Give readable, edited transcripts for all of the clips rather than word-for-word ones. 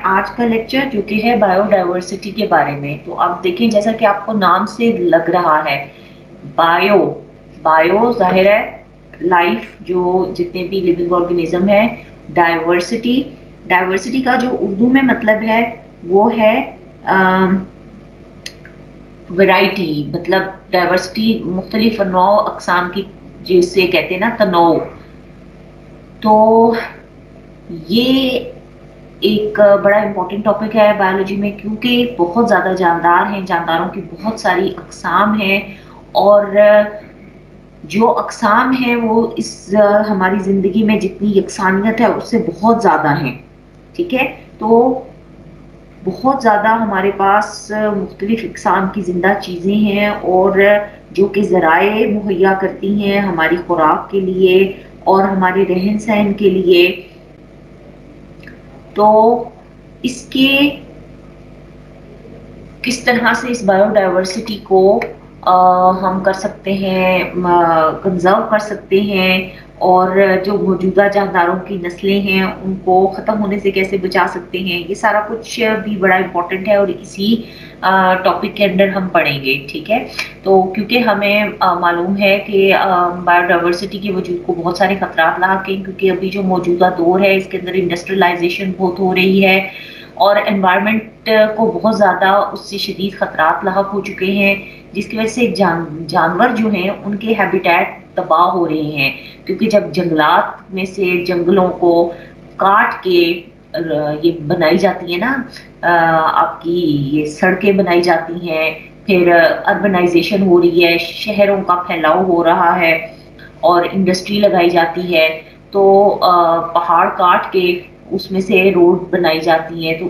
آج کا لیکچر جو کہ ہے بایو ڈائیورسٹی کے بارے میں. تو آپ دیکھیں جیسا کہ آپ کو نام سے لگ رہا ہے بایو ظاہر ہے لائف جو جتنے بھی لیونگ آرگنزم ہے. ڈائیورسٹی کا جو اردو میں مطلب ہے وہ ہے ورائٹی. مطلب ڈائیورسٹی مختلف نوع اقسام کی جسے کہتے ہیں نا تنوع. تو یہ ایک بڑا امپورٹنٹ ٹاپک ہے بایولوجی میں کیونکہ بہت زیادہ جاندار ہیں. جانداروں کی بہت ساری اقسام ہیں اور جو اقسام ہیں وہ اس ہماری زندگی میں جتنی یکسانیت ہے اس سے بہت زیادہ ہیں. ٹھیک ہے. تو بہت زیادہ ہمارے پاس مختلف اقسام کی زندہ چیزیں ہیں اور جو کہ ذرائع مہیا کرتی ہیں ہماری خوراک کے لیے اور ہمارے رہن سہن کے لیے. تو اس کے کس طرح سے اس بایو ڈائیورسٹی کو ہم کر سکتے ہیں کنزرو کر سکتے ہیں اور جو موجودہ جانداروں کی نسلیں ہیں ان کو ختم ہونے سے کیسے بچا سکتے ہیں, یہ سارا کچھ بھی بڑا امپورٹنٹ ہے اور اسی ٹاپک کے اندر ہم پڑھیں گے. ٹھیک ہے. تو کیونکہ ہمیں معلوم ہے کہ بایو ڈائیورسٹی کے وجود کو بہت سارے خطرات لاحق ہیں کیونکہ ابھی جو موجودہ دور ہے اس کے اندر انڈسٹریلائزیشن بہت ہو رہی ہے اور انوائرمنٹ کو بہت زیادہ اس سے شدید خطرات لاحق ہو چکے ہیں جس کی وجہ سے جانور جو ہیں ان کے ہیبیٹیٹ تباہ ہو رہے ہیں کیونکہ جب جنگلات میں سے جنگلوں کو کاٹ کے یہ بنائی جاتی ہے نا آپ کی یہ سڑکیں بنائی جاتی ہیں, پھر اربنائزیشن ہو رہی ہے, شہروں کا پھیلاؤ ہو رہا ہے اور انڈسٹری لگائی جاتی ہے تو پہاڑ کاٹ کے اس میں سے روڈ بنائی جاتی ہیں. تو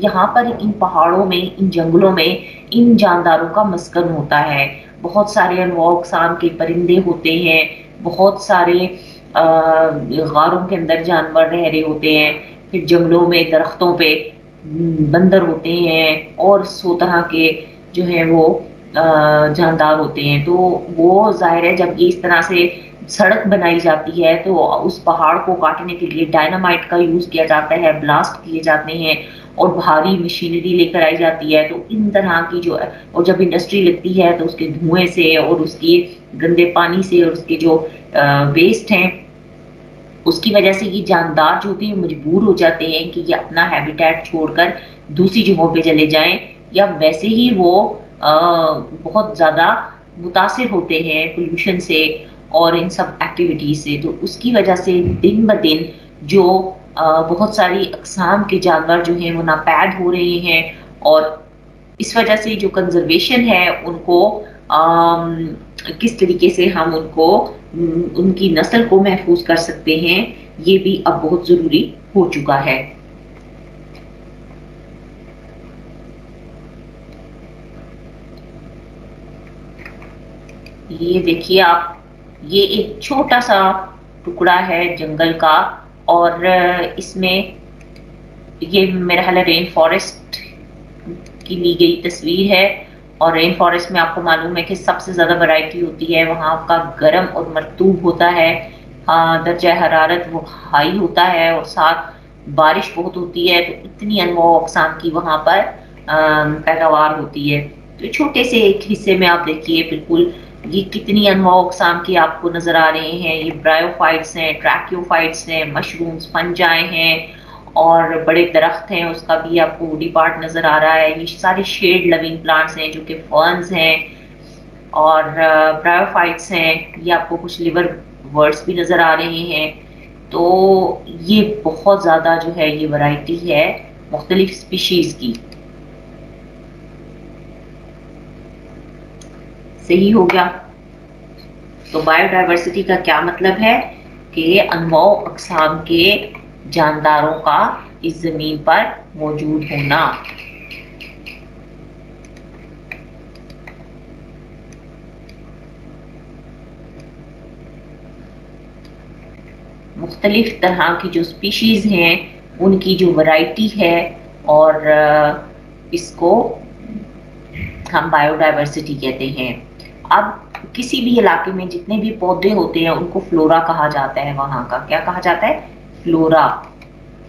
یہاں پر ان پہاڑوں میں ان جنگلوں میں ان جانداروں کا مسکن ہوتا ہے. بہت سارے انواع اقسام کے پرندے ہوتے ہیں, بہت سارے غاروں کے اندر جانور رہ رہے ہوتے ہیں, پھر جنگلوں میں درختوں پہ بندر ہوتے ہیں اور سو طرح کے جو ہیں وہ جاندار ہوتے ہیں. تو وہ ظاہر ہے جب یہ اس طرح سے سڑک بنائی جاتی ہے تو اس پہاڑ کو کاٹنے کے لیے ڈائنامائٹ کا یوز کیا جاتا ہے, بلاسٹ کیے جاتے ہیں اور بھاری مشینری لے کر آئی جاتی ہے. تو ان طرح کی جو اور جب انڈسٹری لگتی ہے تو اس کے دھوئیں سے اور اس کے گندے پانی سے اور اس کے جو ویسٹ ہیں اس کی وجہ سے یہ جاندار جو بھی مجبور ہو جاتے ہیں کہ یہ اپنا ہیبیٹیٹ چھوڑ کر دوسری جگہوں پہ چلے جائیں یا ویسے ہی وہ بہت زیادہ متاثر ہوتے ہیں پولوشن سے اور ان سب ایکٹیویٹیز سے. تو اس کی وجہ سے دن بہ دن جو بہت ساری اقسام کے جانور جو ہیں وہ ناپید ہو رہے ہیں اور اس وجہ سے جو کنزرویشن ہے ان کو کس طریقے سے ہم ان کی نسل کو محفوظ کر سکتے ہیں یہ بھی اب بہت ضروری ہو چکا ہے. یہ دیکھیے آپ, یہ ایک چھوٹا سا ٹکڑا ہے جنگل کا اور اس میں یہ میرا خیال ہے رین فارسٹ کی لی گئی تصویر ہے اور رین فارسٹ میں آپ کو معلوم ہے کہ سب سے زیادہ ورائٹی ہوتی ہے, وہاں کا گرم اور مرطوب ہوتا ہے, درجہ حرارت وہ ہائی ہوتا ہے اور ساتھ بارش بہت ہوتی ہے. تو اتنی انواع اقسام کی وہاں پر پیداوار ہوتی ہے. تو چھوٹے سے ایک حصے میں آپ دیکھیے بالکل یہ کتنی انواع اقسام کے آپ کو نظر آ رہے ہیں. یہ برائیوفائٹس ہیں, ٹریکیوفائٹس ہیں, مشرومز, فنجائے ہیں اور بڑے درخت ہیں اس کا بھی آپ کو ووڈی پارٹ نظر آ رہا ہے. یہ سارے شیڈ لونگ پلانٹس ہیں جو کہ فرنز ہیں اور برائیوفائٹس ہیں. یہ آپ کو کچھ لیور ورڈز بھی نظر آ رہے ہیں. تو یہ بہت زیادہ جو ہے یہ ورائٹی ہے مختلف اسپیشیز کی. صحیح ہو گیا. تو بایو ڈائیورسٹی کا کیا مطلب ہے کہ انواع اقسام کے جانداروں کا اس زمین پر موجود ہونا. مختلف طرح کی جو اسپیشیز ہیں ان کی جو ورائٹی ہے اور اس کو ہم بایو ڈائیورسٹی کہتے ہیں. اب کسی بھی علاقے میں جتنے بھی پودے ہوتے ہیں ان کو فلورا کہا جاتا ہے. وہاں کا کیا کہا جاتا ہے؟ فلورا.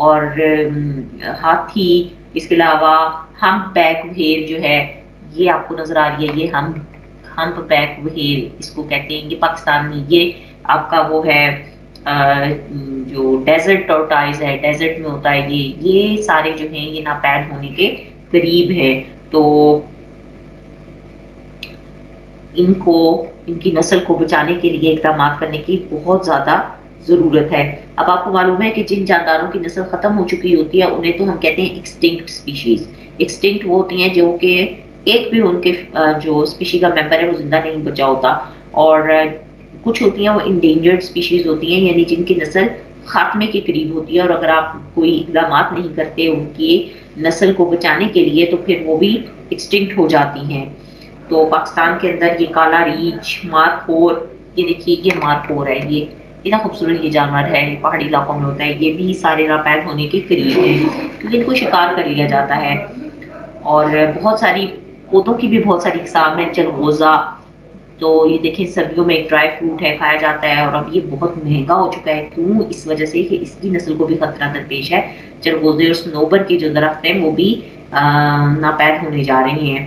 اور ہاتھی، اس کے علاوہ ہمپ بیک وہیل جو ہے یہ آپ کو نظر آ رہی ہے، یہ ہمپ بیک وہیل اس کو کہتے ہیں، یہ پاکستان میں یہ آپ کا وہ ہے جو ڈیزرٹ ٹورٹائز ہے، ڈیزرٹ میں ہوتا ہے یہ سارے جو ہیں یہ ناپید ہونے کے قریب ہے، تو ان کی نسل کو بچانے کے لیے اقدامات کرنے کی بہت زیادہ ضرورت ہے۔ اب آپ کو معلوم ہے کہ جن جانداروں کی نسل ختم ہو چکی ہوتی ہے انہیں تو ہم کہتے ہیں ایکسٹنکٹ اسپیشیز۔ ایکسٹنکٹ وہ ہوتی ہیں جو کہ ایک بھی ان کے جو اسپیشی کا ممبر ہے وہ زندہ نہیں بچا ہوتا، اور کچھ ہوتی ہیں وہ انڈینجرڈ اسپیشیز ہوتی ہیں، یعنی جن کی نسل خاتمے کے قریب ہوتی ہے، اور اگر آپ کوئی اقدامات نہیں کرتے ان کی نسل کو بچانے کے لیے تو پھر وہ بھی ایکسٹنکٹ ہو جاتی ہیں۔ تو پاکستان کے اندر یہ کالا ریچھ، مارخور، یہ دیکھیے یہ مارخور ہے، یہ اتنا خوبصورت یہ جانور ہے، یہ پہاڑی علاقوں میں ہوتا ہے، یہ بھی سارے ناپید ہونے کے قریب ہیں کیونکہ ان کو شکار کر لیا جاتا ہے۔ اور بہت ساری پودوں کی بھی بہت ساری اقسام ہیں، چلغوزہ، تو یہ دیکھیں سردیوں میں ایک ڈرائی فروٹ ہے، کھایا جاتا ہے، اور اب یہ بہت مہنگا ہو چکا ہے، کیوں؟ اس وجہ سے کہ اس کی نسل کو بھی خطرہ درپیش ہے۔ چلغوزے اور صنوبر کے جو درخت ہیں وہ بھی ناپید ہونے جا رہے ہیں،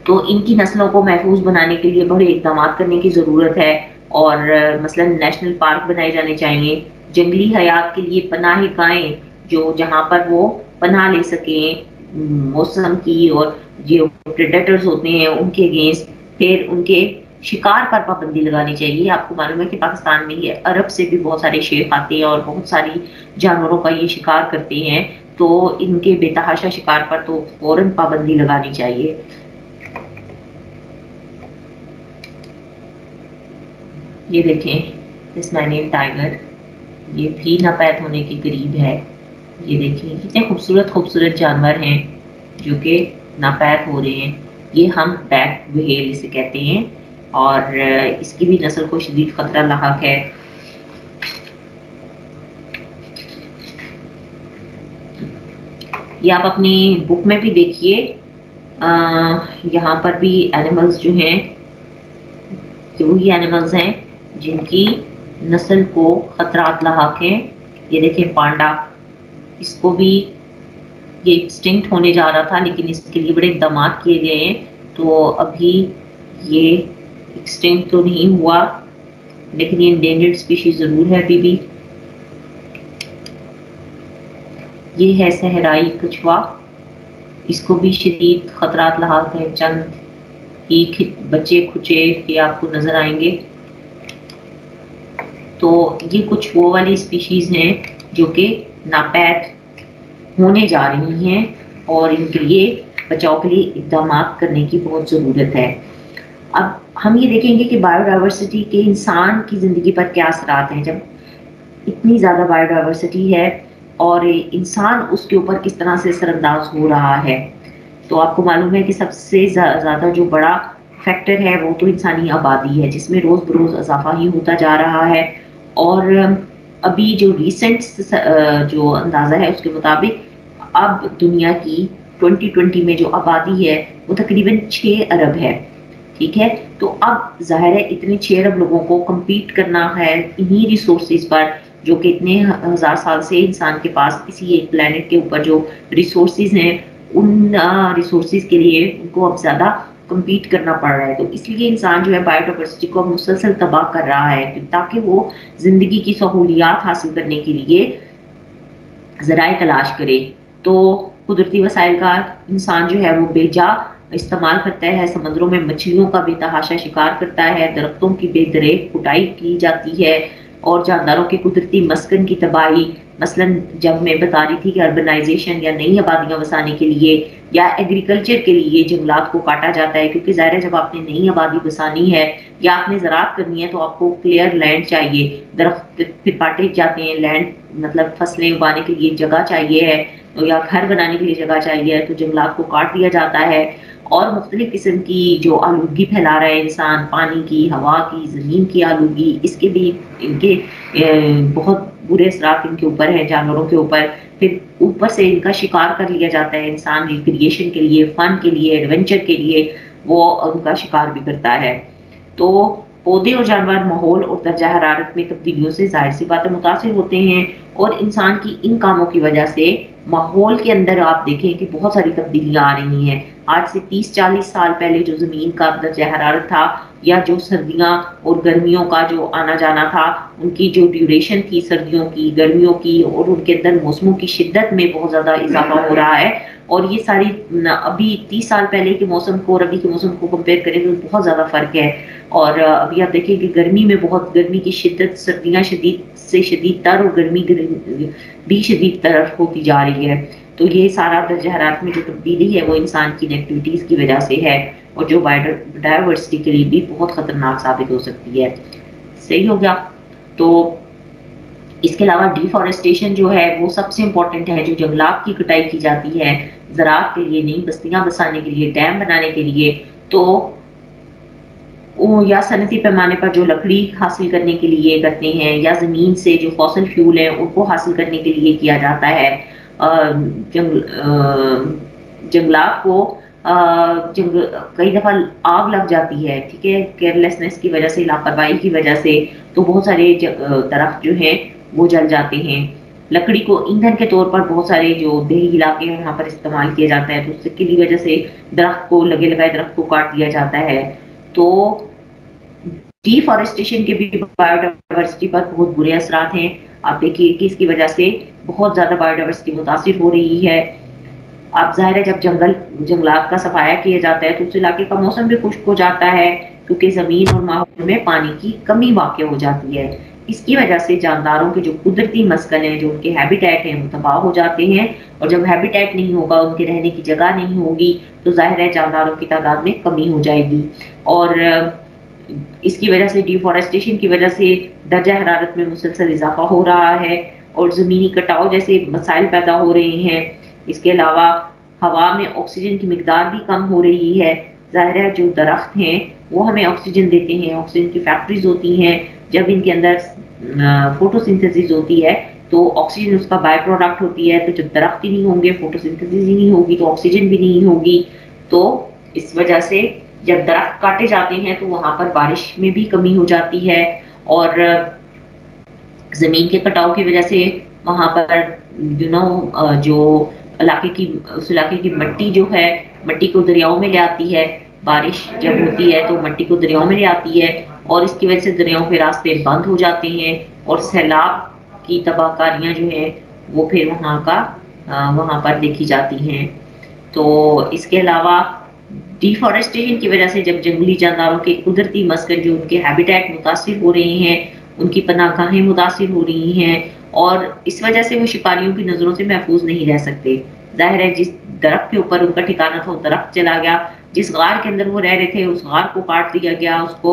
تو ان کی نسلوں کو محفوظ بنانے کے لیے بڑے اقدامات کرنے کی ضرورت ہے، اور مثلا نیشنل پارک بنائے جانے چاہیے، جنگلی حیات کے لیے پناہ گاہیں جو جہاں پر وہ پناہ لے سکیں موسم کی، اور جو پریڈیٹرز ہوتے ہیں ان کے اگینسٹ، پھر ان کے شکار پر پابندی لگانی چاہیے۔ آپ کو معلوم ہے کہ پاکستان میں یہ عرب سے بھی بہت سارے شیر آتے ہیں اور بہت ساری جانوروں کا یہ شکار کرتے ہیں، تو ان کے بے تحاشا شکار پر تو فوراً پابندی لگانی چاہیے۔ یہ دیکھیں ٹسمینین ٹائیگر، یہ بھی ناپید ہونے کے قریب ہے، یہ دیکھیں کتنے خوبصورت خوبصورت جانور ہیں جو کہ ناپید ہو رہے ہیں، یہ ہم بیک وہیل اسے کہتے ہیں، اور اس کی بھی نسل کو شدید خطرہ لاحق ہے۔ یہ آپ اپنی بک میں بھی دیکھیے، یہاں پر بھی اینیملز جو ہیں کہ وہی اینیملز ہیں جن کی نسل کو خطرات لاحق ہیں۔ یہ دیکھیں پانڈا، اس کو بھی یہ ایکسٹنکٹ ہونے جا رہا تھا لیکن اس کے لیے بڑے اقدامات کیے گئے ہیں، تو ابھی یہ ایکسٹنکٹ تو نہیں ہوا لیکن یہ انڈینجرڈ اسپیشیز ضرور ہے ابھی بھی۔ یہ ہے صحرائی کچھوا، اس کو بھی شدید خطرات لاحق ہیں، چند ہی بچے کھچے یہ آپ کو نظر آئیں گے۔ تو یہ کچھ وہ والی اسپیشیز ہیں جو کہ ناپید ہونے جا رہی ہیں، اور ان کے لیے بچاؤ کے لیے اقدامات کرنے کی بہت ضرورت ہے۔ اب ہم یہ دیکھیں گے کہ بایو ڈائیورسٹی کے انسان کی زندگی پر کیا اثرات ہیں، جب اتنی زیادہ بایو ڈائیورسٹی ہے اور انسان اس کے اوپر کس طرح سے اثر انداز ہو رہا ہے۔ تو آپ کو معلوم ہے کہ سب سے زیادہ جو بڑا فیکٹر ہے وہ تو انسانی آبادی ہے، جس میں روز بروز اضافہ ہی ہوتا جا رہا ہے، اور ابھی جو ریسنٹ جو اندازہ ہے اس کے مطابق اب دنیا کی 2020 میں جو آبادی ہے وہ تقریباً 6 ارب ہے، ٹھیک ہے؟ تو اب ظاہر ہے اتنے 6 ارب لوگوں کو کمپیٹ کرنا ہے انہی ریسورسز پر جو کہ اتنے ہزار سال سے انسان کے پاس اسی ایک پلانٹ کے اوپر جو ریسورسز ہیں ان ریسورسز کے لیے ان کو اب زیادہ کمپیٹ کرنا پڑ رہا ہے، تو اس لیے انسان جو ہے بایو ڈائیورسٹی کو مسلسل تباہ کر رہا ہے تاکہ وہ زندگی کی سہولیات حاصل کرنے کے لیے ذرائع تلاش کرے۔ تو قدرتی وسائل کا انسان جو ہے وہ بے جا استعمال کرتا ہے، سمندروں میں مچھلیوں کا بے تحاشا شکار کرتا ہے، درختوں کی بے دریغ کٹائی کی جاتی ہے، اور جانداروں کے قدرتی مسکن کی تباہی، مثلا جب میں بتا رہی تھی کہ اربنائزیشن یا نئی آبادیاں بسانے کے لیے یا ایگریکلچر کے لیے جنگلات کو کاٹا جاتا ہے، کیونکہ ظاہر ہے جب آپ نے نئی آبادی بسانی ہے یا آپ نے زراعت کرنی ہے تو آپ کو کلیئر لینڈ چاہیے، درخت پھر کاٹے جاتے ہیں، لینڈ مطلب فصلیں اگانے کے لیے جگہ چاہیے ہے، یا گھر بنانے کے لیے جگہ چاہیے ہے، تو جنگلات کو کاٹ دیا جاتا ہے، اور مختلف قسم کی جو آلودگی پھیلا رہا ہے انسان، پانی کی، ہوا کی، زمین کی آلودگی، اس کے بھی ان کے بہت برے اثرات ان کے اوپر ہیں، جانوروں کے اوپر۔ پھر اوپر سے ان کا شکار کر لیا جاتا ہے انسان، ریکریشن کے لیے، فن کے لیے، ایڈونچر کے لیے وہ ان کا شکار بھی کرتا ہے۔ تو پودے اور جانور ماحول اور درجہ حرارت میں تبدیلیوں سے ظاہر سی باتیں متاثر ہوتے ہیں، اور انسان کی ان کاموں کی وجہ سے ماحول کے اندر آپ دیکھیں کہ بہت ساری تبدیلیاں آ رہی ہیں. آج سے 30-40 سال پہلے جو زمین کا درجہ حرارت تھا یا جو سردیاں اور گرمیوں کا جو آنا جانا تھا، ان کی جو ڈیوریشن تھی سردیوں کی گرمیوں کی، اور ان کے اندر موسموں کی شدت میں بہت زیادہ اضافہ ہو رہا ہے. اور یہ ساری ابھی 30 سال پہلے کے موسم کو اور ابھی کے موسم کو کمپیئر کریں تو بہت زیادہ فرق ہے. اور ابھی آپ دیکھیں کہ گرمی میں بہت گرمی کی شدت، سردیاں شدید سے شدید تر اور گرمی بھی شدید تر ہوتی جا رہی ہے. تو یہ سارا درجہ حرارت میں جو تبدیلی ہے وہ انسان کی ایکٹیویٹیز کی وجہ سے ہے، اور جو بایو ڈائیورسٹی کے لیے بھی بہت خطرناک ثابت ہو سکتی ہے. صحیح ہو گیا. تو اس کے علاوہ ڈیفارسٹیشن جو ہے وہ سب سے امپورٹنٹ ہے. جو جنگلات کی کٹائی کی جاتی ہے زراعت کے لیے، نئی بستیاں بسانے کے لیے، ڈیم بنانے کے لیے، تو یا صنعتی پیمانے پر جو لکڑی حاصل کرنے کے لیے کرتے ہیں، یا زمین سے جو فاسل فیول ہے ان کو حاصل کرنے کے لیے کیا جاتا ہے. جنگلات کو کئی دفعہ آگ لگ جاتی ہے، ٹھیک ہے، کیئرلیسنس کی وجہ سے، لاپرواہی کی وجہ سے، تو بہت سارے درخت جو ہیں وہ جل جاتے ہیں. لکڑی کو ایندھن کے طور پر بہت سارے جو دیہی علاقے ہیں وہاں پر استعمال کیا جاتا ہے، تو اس کی وجہ سے درخت کو لگے لگائے درخت کو کاٹ دیا جاتا ہے. تو ڈیفارسٹیشن کے بھی بایو ڈائیورسٹی پر بہت برے اثرات ہیں. آپ دیکھیے کہ اس کی وجہ سے بہت زیادہ بایو ڈائیورسٹی متاثر ہو رہی ہے. اب ظاہر ہے جب جنگلات کا صفایا کیا جاتا ہے تو اس علاقے کا موسم بھی خشک ہو جاتا ہے، کیونکہ زمین اور ماحول میں پانی کی کمی واقع ہو جاتی ہے. اس کی وجہ سے جانداروں کے جو قدرتی مسکن ہیں، جو ان کے ہیبیٹیٹ ہیں، وہ تباہ ہو جاتے ہیں. اور جب ہیبیٹیٹ نہیں ہوگا، ان کے رہنے کی جگہ نہیں ہوگی، تو ظاہر ہے جانداروں کی تعداد میں کمی ہو جائے گی. اور اس کی وجہ سے ڈیفارسٹیشن کی وجہ سے درجہ حرارت میں مسلسل اضافہ ہو رہا ہے، اور زمینی کٹاؤ جیسے مسائل پیدا ہو رہے ہیں. اس کے علاوہ ہوا میں آکسیجن کی مقدار بھی کم ہو رہی ہے. ظاہر ہے جو درخت ہیں وہ ہمیں آکسیجن دیتے ہیں، آکسیجن کی فیکٹریز ہوتی ہیں. جب ان کے اندر فوٹو سنتھسس ہوتی ہے تو آکسیجن اس کا بائی پروڈکٹ ہوتی ہے. تو جب درخت ہی نہیں ہوں گے، فوٹو سنتھسس ہی نہیں ہوگی، تو آکسیجن بھی نہیں ہوگی. تو اس وجہ سے جب درخت کاٹے جاتے ہیں تو وہاں پر بارش میں بھی کمی ہو جاتی ہے. اور زمین کے کٹاؤ کی وجہ سے وہاں پر جو اس علاقے کی مٹی جو ہے، مٹی کو دریاؤں میں لے آتی ہے. بارش جب ہوتی ہے تو مٹی کو دریاؤں میں لے آتی ہے، اور اس کی وجہ سے دریاؤں کے راستے بند ہو جاتے ہیں، اور سیلاب کی تباہ کاریاں جو ہیں وہ پھر وہاں پر دیکھی جاتی ہیں. تو اس کے علاوہ ڈیفارسٹیشن کی وجہ سے جب جنگلی جانداروں کے قدرتی مسکن، جو ان کے ہیبیٹیٹ متاثر ہو رہے ہیں، ان کی پناہ گاہیں متاثر ہو رہی ہیں، اور اس وجہ سے وہ شکاریوں کی نظروں سے محفوظ نہیں رہ سکتے. ظاہر ہے جس درخت کے اوپر ان کا ٹھکانا تھا وہ درخت چلا گیا، جس غار کے اندر وہ رہ رہے تھے اس غار کو کاٹ دیا گیا، اس کو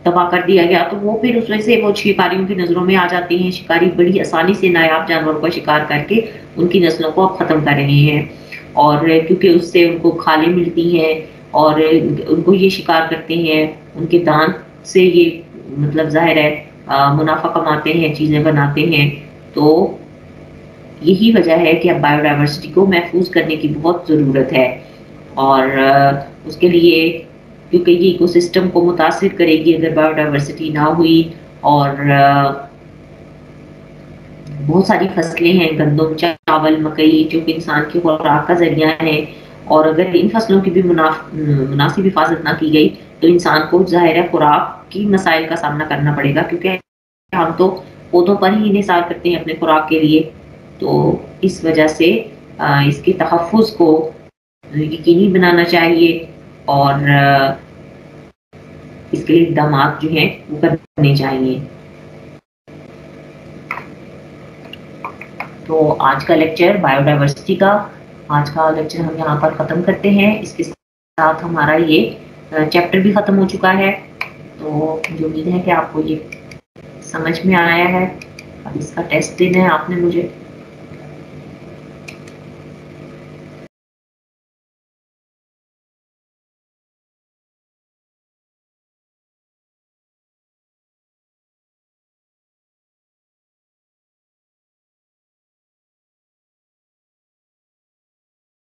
تباہ کر دیا گیا. تو وہ پھر اس وجہ سے وہ شکاریوں کی نظروں میں آ جاتے ہیں. شکاری بڑی آسانی سے نایاب جانوروں کا شکار کر کے ان کی نسلوں کو اب ختم کر رہے ہیں، اور کیونکہ اس سے ان کو کھالیں ملتی ہیں اور ان کو یہ شکار کرتے ہیں، ان کے دانت سے یہ مطلب ظاہر ہے منافع کماتے ہیں، چیزیں بناتے ہیں. تو یہی وجہ ہے کہ اب بایو ڈائیورسٹی کو محفوظ کرنے کی بہت ضرورت ہے. اور اس کے لیے کیونکہ یہ ایکو سسٹم کو متاثر کرے گی اگر بایو ڈائیورسٹی نہ ہوئی. اور بہت ساری فصلیں ہیں، گندم، چاول، مکئی، جو کہ انسان کی خوراک کا ذریعہ ہے، اور اگر ان فصلوں کی بھی مناسب حفاظت نہ کی گئی تو انسان کو ظاہر ہے خوراک کی مسائل کا سامنا کرنا پڑے گا، کیونکہ ہم تو پودوں پر ہی انحصار کرتے ہیں اپنے خوراک کے لیے. تو اس وجہ سے اس کے تحفظ کو یقینی بنانا چاہیے، اور اس کے لیے اقدامات جو ہیں وہ کرنے چاہیے. تو آج کا لیکچر بایو ڈائیورسٹی کا، آج کا لیکچر ہم یہاں پر ختم کرتے ہیں. اس کے ساتھ ہمارا یہ چیپٹر بھی ختم ہو چکا ہے. تو مجھے امید ہے کہ آپ کو یہ سمجھ میں آیا ہے. اب اس کا ٹیسٹ دینا ہے آپ نے مجھے.